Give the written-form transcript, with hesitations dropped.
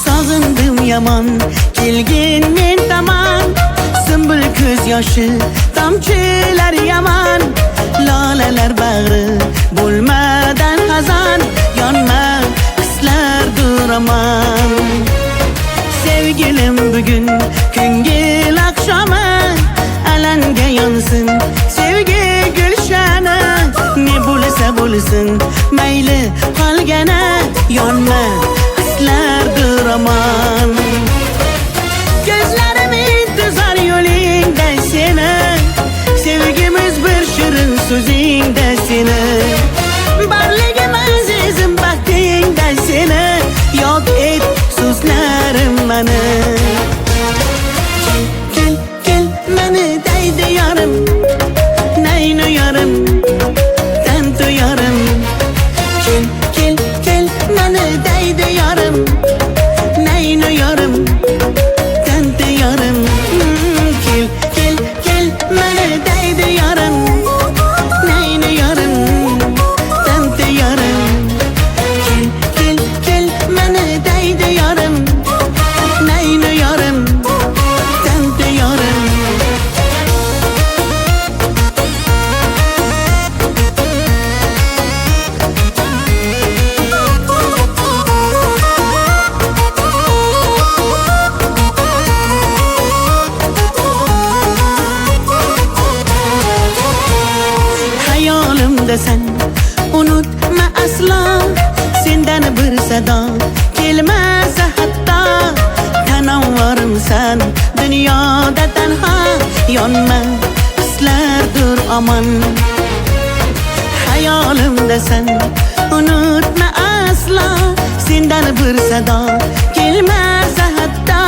Sağındım yaman, kelgin men tamam. Sümbül ko'z yoshi, tomchilar yaman. Lolalar bag'ri, bo'lmadan xazon. Yonma, hislar duraman. Sevgilim bugün, ko'ngil oqshomi. Alanga yonsin, sevgi gulshani. Ne bo'lsa bo'lsin, mayli qolgana. Yonma, hislar duraman. Gözlerim intizar yo'lingda seni. Sevgimiz bir shirin so'zingda seni. Barligim azizim baxtingda seni. Yod et so'zlarim mani. Kel, kel, mani deydi yarim. Naynu yarim, tantu yarim. Kel, kel, kel, mani deydi yarim. Naynu yarim, tantu yarim. Kel, kel, kel, mani deydi yarim. Naynu yarim, tantu yarim. Kel, kel, kel, mani deydi yarim. Naynu yarim, tantu yarim. Hayolimda sen, unutma aslo. Sendan bir sado kelmasa hatto. Tanavvarimsan dunyoda tanho. Yonma, hislardir aman. Hayolimda sen, unutma aslo. Sendan bir sado kelmasa hatto.